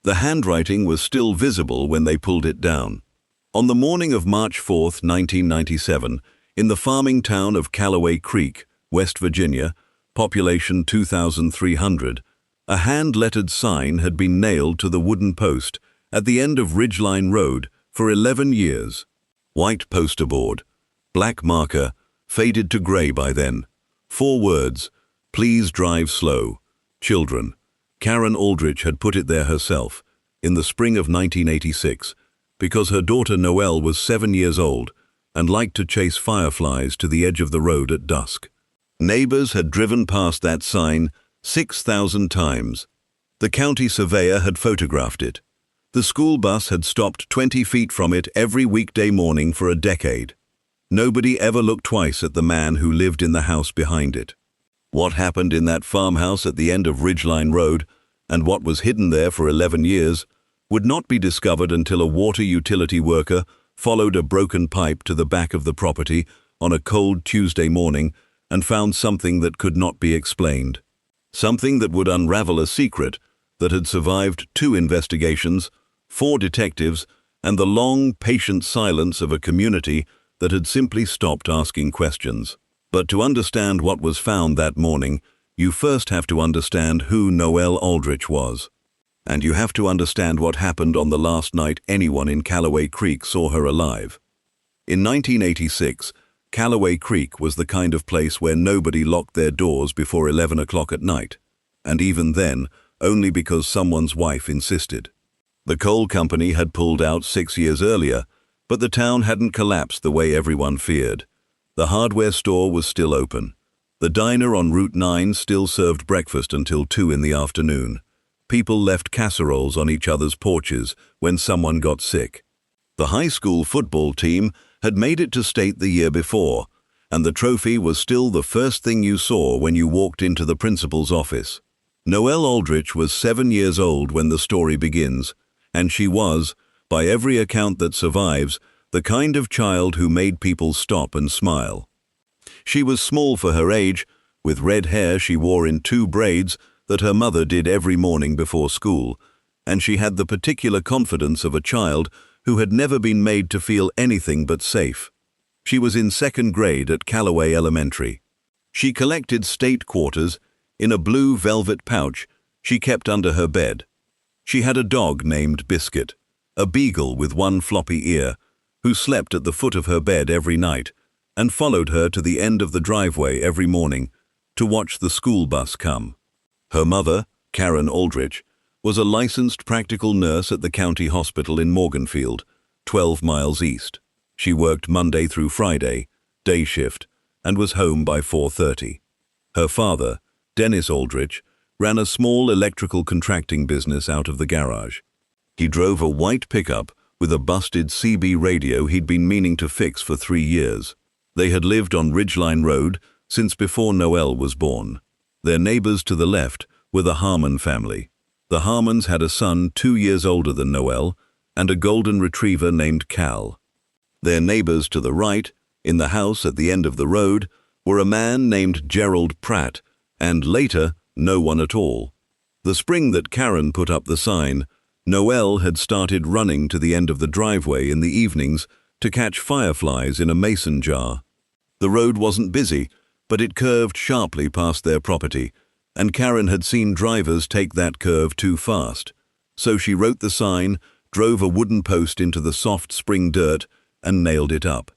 The handwriting was still visible when they pulled it down. On the morning of March 4, 1997, in the farming town of Callaway Creek, West Virginia, population 2,300, a hand-lettered sign had been nailed to the wooden post at the end of Ridgeline Road for 11 years. White poster board, black marker, faded to gray by then. 4 words, "Please drive slow. Children." Karen Aldrich had put it there herself, in the spring of 1986, because her daughter Noelle was 7 years old and liked to chase fireflies to the edge of the road at dusk. Neighbors had driven past that sign 6,000 times. The county surveyor had photographed it. The school bus had stopped 20 feet from it every weekday morning for a decade. Nobody ever looked twice at the man who lived in the house behind it. What happened in that farmhouse at the end of Ridgeline Road, and what was hidden there for 11 years, would not be discovered until a water utility worker followed a broken pipe to the back of the property on a cold Tuesday morning and found something that could not be explained. Something that would unravel a secret that had survived 2 investigations, 4 detectives, and the long, patient silence of a community that had simply stopped asking questions. But to understand what was found that morning, you first have to understand who Noelle Aldrich was. And you have to understand what happened on the last night anyone in Callaway Creek saw her alive. In 1986, Callaway Creek was the kind of place where nobody locked their doors before 11 o'clock at night, and even then, only because someone's wife insisted. The coal company had pulled out 6 years earlier, but the town hadn't collapsed the way everyone feared. The hardware store was still open. The diner on Route 9 still served breakfast until 2 in the afternoon. People left casseroles on each other's porches when someone got sick. The high school football team had made it to state the year before, and the trophy was still the first thing you saw when you walked into the principal's office. Noelle Aldrich was 7 years old when the story begins, and she was, by every account that survives, the kind of child who made people stop and smile. She was small for her age, with red hair she wore in 2 braids that her mother did every morning before school, and she had the particular confidence of a child who had never been made to feel anything but safe. She was in 2nd grade at Callaway Elementary. She collected state quarters in a blue velvet pouch she kept under her bed. She had a dog named Biscuit, a beagle with 1 floppy ear, who slept at the foot of her bed every night and followed her to the end of the driveway every morning to watch the school bus come. Her mother, Karen Aldrich, was a licensed practical nurse at the county hospital in Morganfield, 12 miles east. She worked Monday through Friday, day shift, and was home by 4:30. Her father, Dennis Aldrich, ran a small electrical contracting business out of the garage. He drove a white pickup with a busted CB radio he'd been meaning to fix for 3 years. They had lived on Ridgeline Road since before Noelle was born. Their neighbors to the left were the Harmon family. The Harmons had a son 2 years older than Noelle and a golden retriever named Cal. Their neighbors to the right, in the house at the end of the road, were a man named Gerald Pratt and later no one at all. The spring that Karen put up the sign, Noelle had started running to the end of the driveway in the evenings to catch fireflies in a mason jar. The road wasn't busy, but it curved sharply past their property, and Karen had seen drivers take that curve too fast. So she wrote the sign, drove a wooden post into the soft spring dirt, and nailed it up.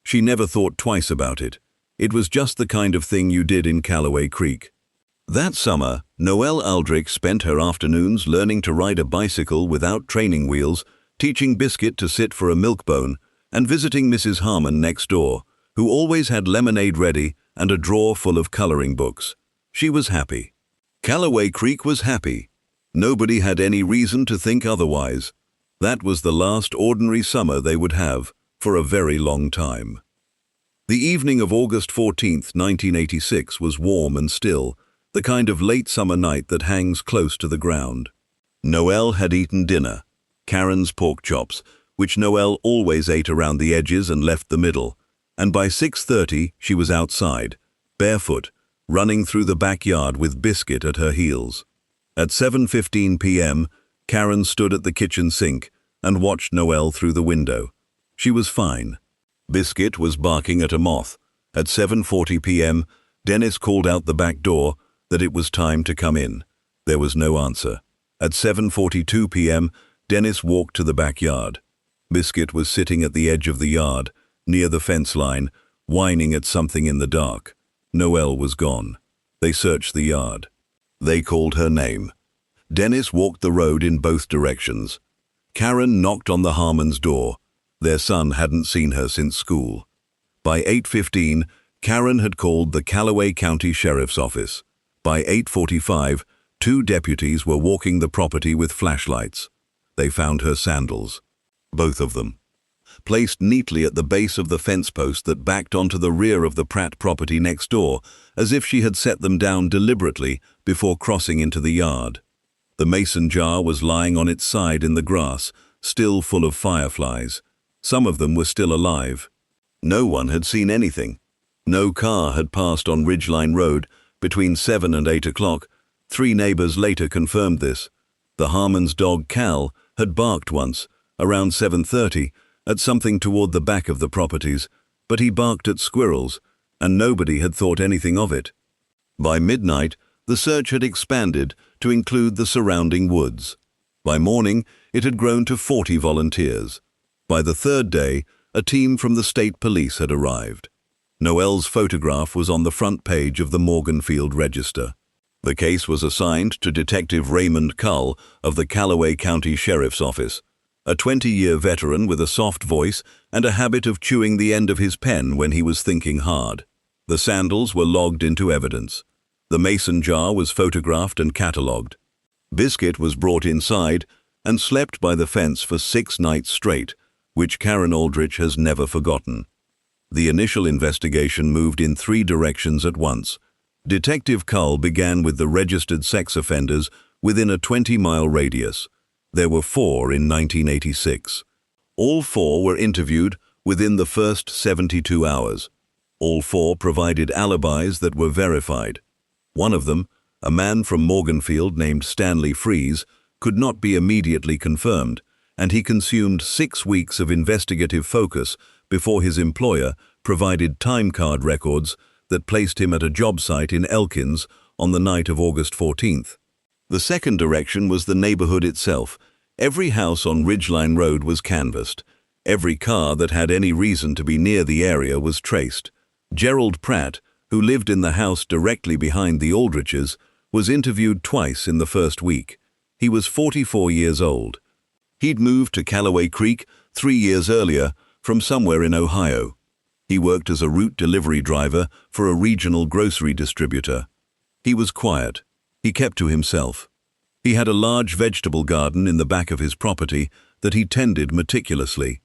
She never thought twice about it. It was just the kind of thing you did in Callaway Creek. That summer, Noelle Aldrich spent her afternoons learning to ride a bicycle without training wheels, teaching Biscuit to sit for a milk bone, and visiting Mrs. Harmon next door, who always had lemonade ready and a drawer full of coloring books. She was happy. Callaway Creek was happy. Nobody had any reason to think otherwise. That was the last ordinary summer they would have for a very long time. The evening of August 14, 1986 was warm and still, the kind of late summer night that hangs close to the ground. Noelle had eaten dinner, Karen's pork chops, which Noelle always ate around the edges and left the middle, and by 6:30 she was outside, barefoot, running through the backyard with Biscuit at her heels. At 7:15 p.m., Karen stood at the kitchen sink and watched Noelle through the window. She was fine. Biscuit was barking at a moth. At 7:40 p.m., Dennis called out the back door that it was time to come in. There was no answer. At 7:42 p.m., Dennis walked to the backyard. Biscuit was sitting at the edge of the yard, near the fence line, whining at something in the dark. Noelle was gone. They searched the yard. They called her name. Dennis walked the road in both directions. Karen knocked on the Harmons' door. Their son hadn't seen her since school. By 8:15, Karen had called the Callaway County Sheriff's Office. By 8:45, 2 deputies were walking the property with flashlights. They found her sandals. Both of them. Placed neatly at the base of the fence post that backed onto the rear of the Pratt property next door, as if she had set them down deliberately before crossing into the yard. The mason jar was lying on its side in the grass, still full of fireflies. Some of them were still alive. No one had seen anything. No car had passed on Ridgeline Road between 7 and 8 o'clock. 3 neighbors later confirmed this. The Harmons' dog Cal had barked once, around 7:30, at something toward the back of the properties, but he barked at squirrels, and nobody had thought anything of it. By midnight, the search had expanded to include the surrounding woods. By morning, it had grown to 40 volunteers. By the 3rd day, a team from the state police had arrived. Noelle's photograph was on the front page of the Morganfield Register. The case was assigned to Detective Raymond Cull of the Callaway County Sheriff's Office, a 20-year veteran with a soft voice and a habit of chewing the end of his pen when he was thinking hard. The sandals were logged into evidence. The mason jar was photographed and catalogued. Biscuit was brought inside and slept by the fence for 6 nights straight, which Karen Aldrich has never forgotten. The initial investigation moved in 3 directions at once. Detective Cull began with the registered sex offenders within a 20-mile radius. There were 4 in 1986. All 4 were interviewed within the first 72 hours. All 4 provided alibis that were verified. One of them, a man from Morganfield named Stanley Freeze, could not be immediately confirmed, and he consumed 6 weeks of investigative focus before his employer provided time card records that placed him at a job site in Elkins on the night of August 14th. The second direction was the neighborhood itself. Every house on Ridgeline Road was canvassed. Every car that had any reason to be near the area was traced. Gerald Pratt, who lived in the house directly behind the Aldriches, was interviewed twice in the first week. He was 44 years old. He'd moved to Callaway Creek 3 years earlier from somewhere in Ohio. He worked as a route delivery driver for a regional grocery distributor. He was quiet. He kept to himself. He had a large vegetable garden in the back of his property that he tended meticulously.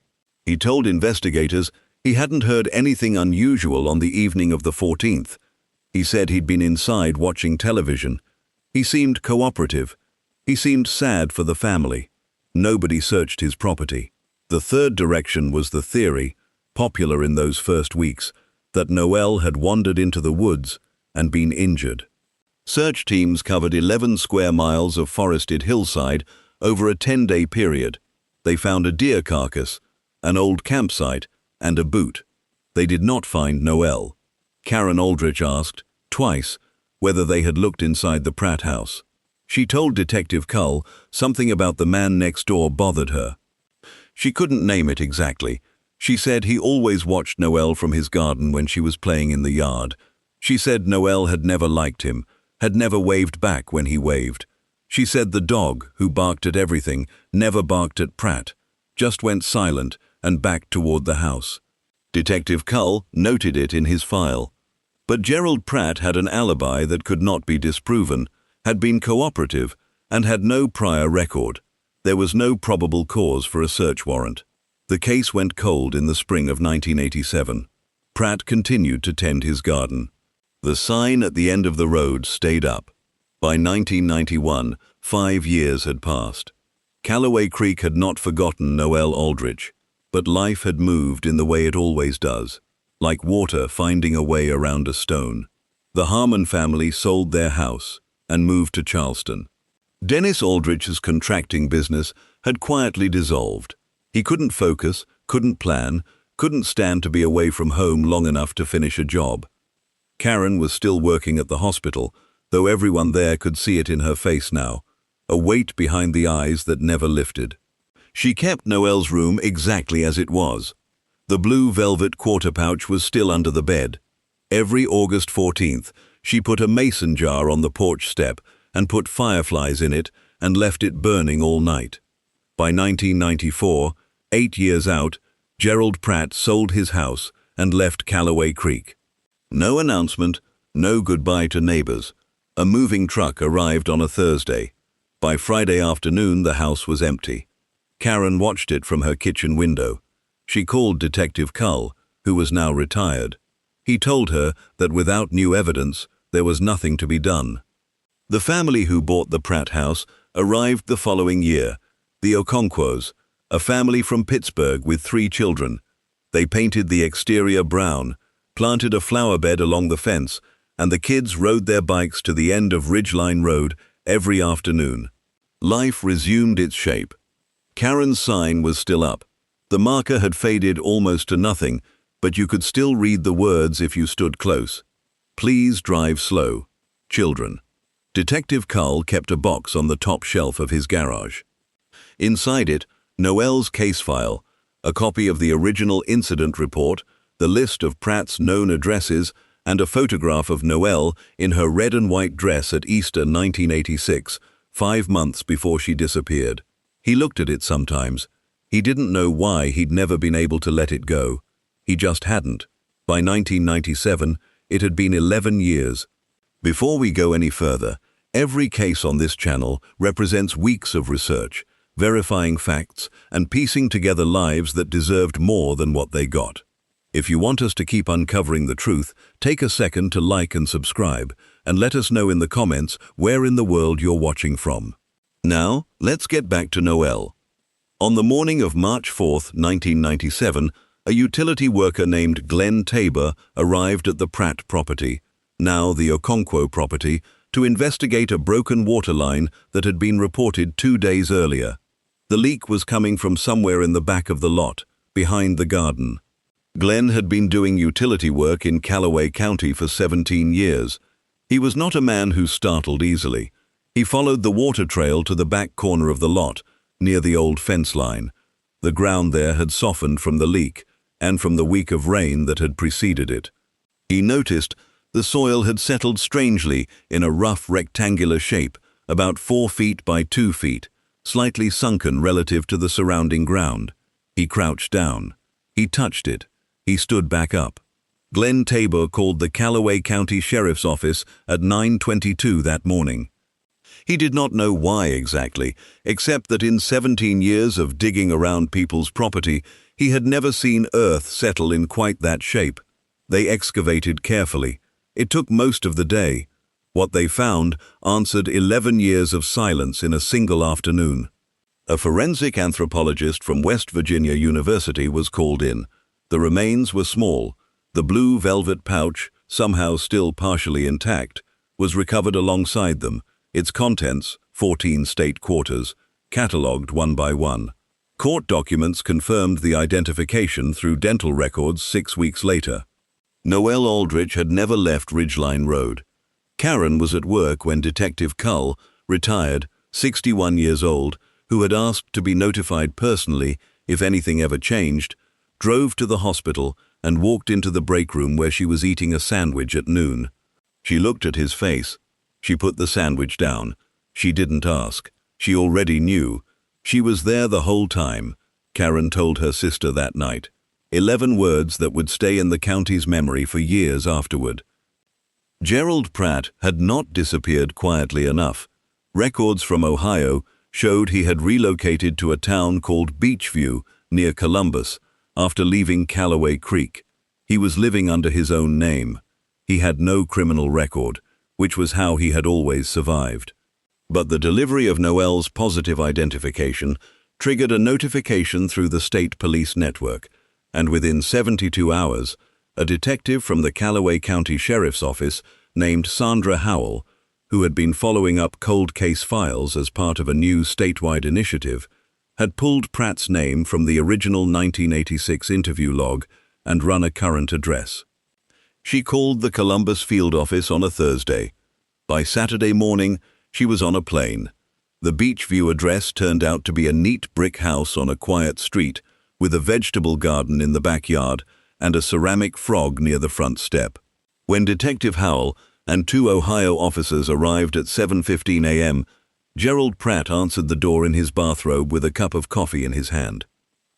He told investigators he hadn't heard anything unusual on the evening of the 14th. He said he'd been inside watching television. He seemed cooperative. He seemed sad for the family. Nobody searched his property. The third direction was the theory, popular in those first weeks, that Noelle had wandered into the woods and been injured. Search teams covered 11 square miles of forested hillside over a 10-day period. They found a deer carcass, an old campsite, and a boot. They did not find Noelle. Karen Aldrich asked, twice, whether they had looked inside the Pratt house. She told Detective Cull something about the man next door bothered her. She couldn't name it exactly. She said he always watched Noelle from his garden when she was playing in the yard. She said Noelle had never liked him, had never waved back when he waved. She said the dog, who barked at everything, never barked at Pratt, just went silent and backed toward the house. Detective Cull noted it in his file. But Gerald Pratt had an alibi that could not be disproven, had been cooperative, and had no prior record. There was no probable cause for a search warrant. The case went cold in the spring of 1987. Pratt continued to tend his garden. The sign at the end of the road stayed up. By 1991, 5 years had passed. Callaway Creek had not forgotten Noelle Aldrich, but life had moved in the way it always does, like water finding a way around a stone. The Harmon family sold their house and moved to Charleston. Dennis Aldrich's contracting business had quietly dissolved. He couldn't focus, couldn't plan, couldn't stand to be away from home long enough to finish a job. Karen was still working at the hospital, though everyone there could see it in her face now, a weight behind the eyes that never lifted. She kept Noelle's room exactly as it was. The blue velvet quarter pouch was still under the bed. Every August 14th, she put a mason jar on the porch step and put fireflies in it and left it burning all night. By 1994, 8 years out, Gerald Pratt sold his house and left Callaway Creek. No announcement, no goodbye to neighbors. A moving truck arrived on a Thursday. By Friday afternoon, the house was empty. Karen watched it from her kitchen window. She called Detective Cull, who was now retired. He told her that without new evidence, there was nothing to be done. The family who bought the Pratt house arrived the following year, the Okonkwo's, a family from Pittsburgh with 3 children. They painted the exterior brown, planted a flower bed along the fence, and the kids rode their bikes to the end of Ridgeline Road every afternoon. Life resumed its shape. Karen's sign was still up. The marker had faded almost to nothing, but you could still read the words if you stood close. Please drive slow. Children. Detective Cull kept a box on the top shelf of his garage. Inside it, Noelle's case file, a copy of the original incident report, the list of Pratt's known addresses, and a photograph of Noelle in her red and white dress at Easter 1986, 5 months before she disappeared. He looked at it sometimes. He didn't know why he'd never been able to let it go. He just hadn't. By 1997, it had been 11 years. Before we go any further, every case on this channel represents weeks of research, verifying facts, and piecing together lives that deserved more than what they got. If you want us to keep uncovering the truth, take a second to like and subscribe, and let us know in the comments where in the world you're watching from. Now, let's get back to Noelle. On the morning of March 4th, 1997, a utility worker named Glenn Tabor arrived at the Pratt property, now the Okonkwo property, to investigate a broken water line that had been reported 2 days earlier. The leak was coming from somewhere in the back of the lot, behind the garden. Glenn had been doing utility work in Callaway County for 17 years. He was not a man who startled easily. He followed the water trail to the back corner of the lot, near the old fence line. The ground there had softened from the leak and from the week of rain that had preceded it. He noticed the soil had settled strangely in a rough rectangular shape, about 4 feet by 2 feet, slightly sunken relative to the surrounding ground. He crouched down. He touched it. He stood back up. Glenn Tabor called the Callaway County Sheriff's Office at 9:22 that morning. He did not know why exactly, except that in 17 years of digging around people's property, he had never seen earth settle in quite that shape. They excavated carefully. It took most of the day. What they found answered 11 years of silence in a single afternoon. A forensic anthropologist from West Virginia University was called in. The remains were small. The blue velvet pouch, somehow still partially intact, was recovered alongside them, its contents, 14 state quarters, catalogued one by one. Court documents confirmed the identification through dental records 6 weeks later. Noelle Aldrich had never left Ridgeline Road. Karen was at work when Detective Cull, retired, 61 years old, who had asked to be notified personally if anything ever changed, drove to the hospital and walked into the break room where she was eating a sandwich at noon. She looked at his face. She put the sandwich down. She didn't ask. She already knew. She was there the whole time, Karen told her sister that night. 11 words that would stay in the county's memory for years afterward. Gerald Pratt had not disappeared quietly enough. Records from Ohio showed he had relocated to a town called Beachview near Columbus after leaving Callaway Creek. He was living under his own name. He had no criminal record, which was how he had always survived. But the delivery of Noelle's positive identification triggered a notification through the state police network, and within 72 hours, a detective from the Callaway County Sheriff's Office named Sandra Howell who had been following up cold case files as part of a new statewide initiative, had pulled Pratt's name from the original 1986 interview log and run a current address. She called the Columbus field office on a Thursday. By Saturday morning, she was on a plane. The Beachview address turned out to be a neat brick house on a quiet street with a vegetable garden in the backyard and a ceramic frog near the front step. When Detective Howell and 2 Ohio officers arrived at 7:15 a.m., Gerald Pratt answered the door in his bathrobe with a cup of coffee in his hand.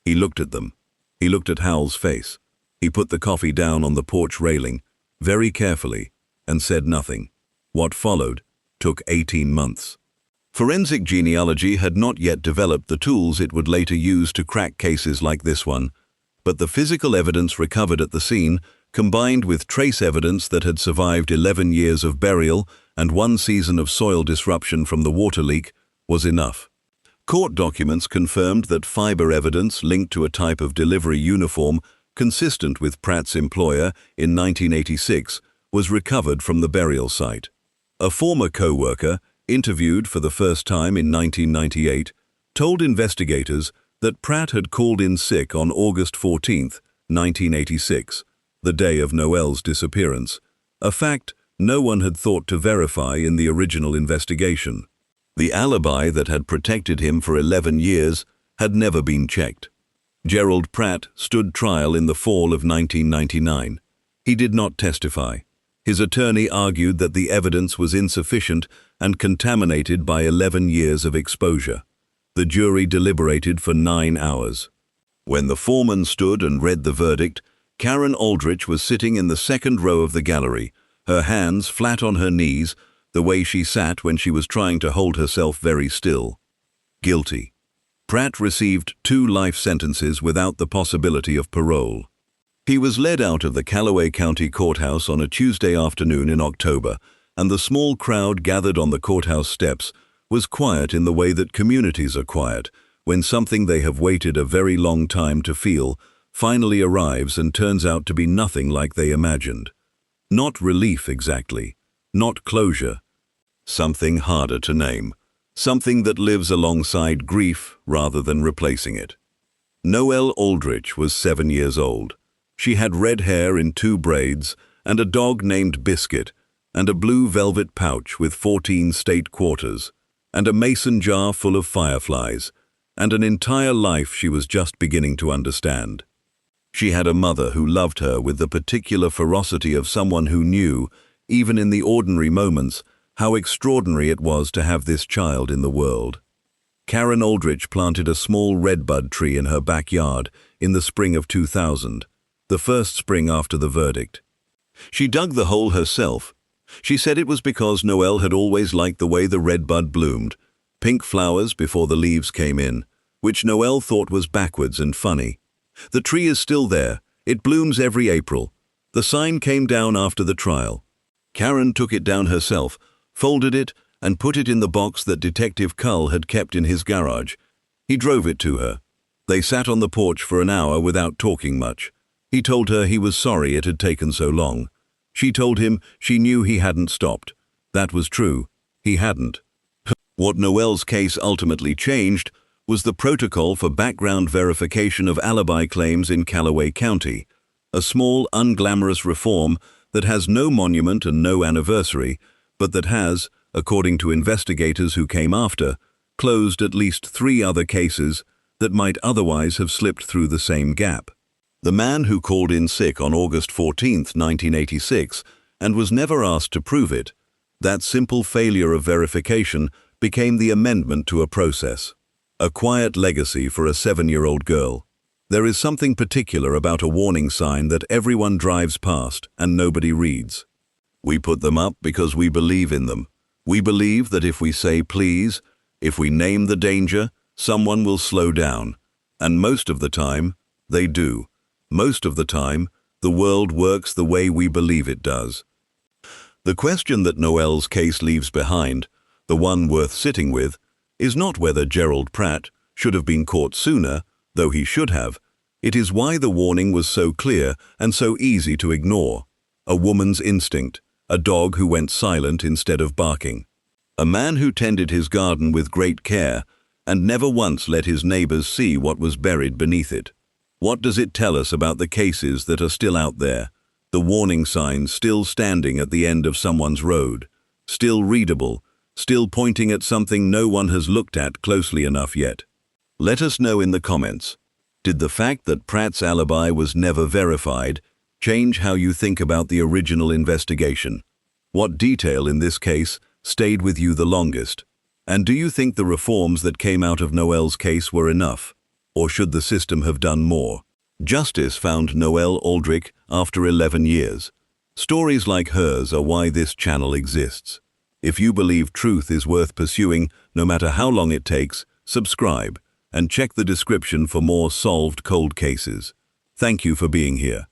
He looked at them. He looked at Howell's face. He put the coffee down on the porch railing, very carefully, and said nothing. What followed took 18 months. Forensic genealogy had not yet developed the tools it would later use to crack cases like this one, but the physical evidence recovered at the scene, combined with trace evidence that had survived 11 years of burial and 1 season of soil disruption from the water leak, was enough. Court documents confirmed that fiber evidence linked to a type of delivery uniform consistent with Pratt's employer in 1986 was recovered from the burial site. A former co-worker, interviewed for the first time in 1998, told investigators that Pratt had called in sick on August 14, 1986, the day of Noelle's disappearance, a fact no one had thought to verify in the original investigation. The alibi that had protected him for 11 years had never been checked. Gerald Pratt stood trial in the fall of 1999. He did not testify. His attorney argued that the evidence was insufficient and contaminated by 11 years of exposure. The jury deliberated for 9 hours. When the foreman stood and read the verdict, Karen Aldrich was sitting in the second row of the gallery, her hands flat on her knees, the way she sat when she was trying to hold herself very still. Guilty. Pratt received 2 life sentences without the possibility of parole. He was led out of the Callaway County Courthouse on a Tuesday afternoon in October, and the small crowd gathered on the courthouse steps was quiet in the way that communities are quiet when something they have waited a very long time to feel finally arrives and turns out to be nothing like they imagined. Not relief exactly, not closure. Something harder to name. Something that lives alongside grief rather than replacing it. Noelle Aldrich was 7 years old. She had red hair in 2 braids and a dog named Biscuit and a blue velvet pouch with 14 state quarters and a mason jar full of fireflies and an entire life she was just beginning to understand. She had a mother who loved her with the particular ferocity of someone who knew, even in the ordinary moments, how extraordinary it was to have this child in the world. Karen Aldrich planted a small redbud tree in her backyard in the spring of 2000, the first spring after the verdict. She dug the hole herself. She said it was because Noelle had always liked the way the redbud bloomed, pink flowers before the leaves came in, which Noelle thought was backwards and funny. The tree is still there. It blooms every April. The sign came down after the trial. Karen took it down herself, folded it, and put it in the box that Detective Cull had kept in his garage. He drove it to her. They sat on the porch for an hour without talking much. He told her he was sorry it had taken so long. She told him she knew he hadn't stopped. That was true. He hadn't. What Noelle's case ultimately changed was the protocol for background verification of alibi claims in Callaway County, a small, unglamorous reform that has no monument and no anniversary, but that has, according to investigators who came after, closed at least 3 other cases that might otherwise have slipped through the same gap. The man who called in sick on August 14, 1986, and was never asked to prove it, that simple failure of verification became the amendment to a process. A quiet legacy for a 7-year-old girl. There is something particular about a warning sign that everyone drives past and nobody reads. We put them up because we believe in them. We believe that if we say please, if we name the danger, someone will slow down. And most of the time, they do. Most of the time, the world works the way we believe it does. The question that Noelle's case leaves behind, the one worth sitting with, is not whether Gerald Pratt should have been caught sooner, though he should have. It is why the warning was so clear and so easy to ignore. A woman's instinct, A dog who went silent instead of barking. A man who tended his garden with great care and never once let his neighbors see what was buried beneath it. What does it tell us about the cases that are still out there? The warning signs still standing at the end of someone's road, still readable, still pointing at something no one has looked at closely enough yet. Let us know in the comments. Did the fact that Pratt's alibi was never verified change how you think about the original investigation? What detail in this case stayed with you the longest? And do you think the reforms that came out of Noelle's case were enough? Or should the system have done more? Justice found Noelle Aldrich after 11 years. Stories like hers are why this channel exists. If you believe truth is worth pursuing, no matter how long it takes, subscribe and check the description for more solved cold cases. Thank you for being here.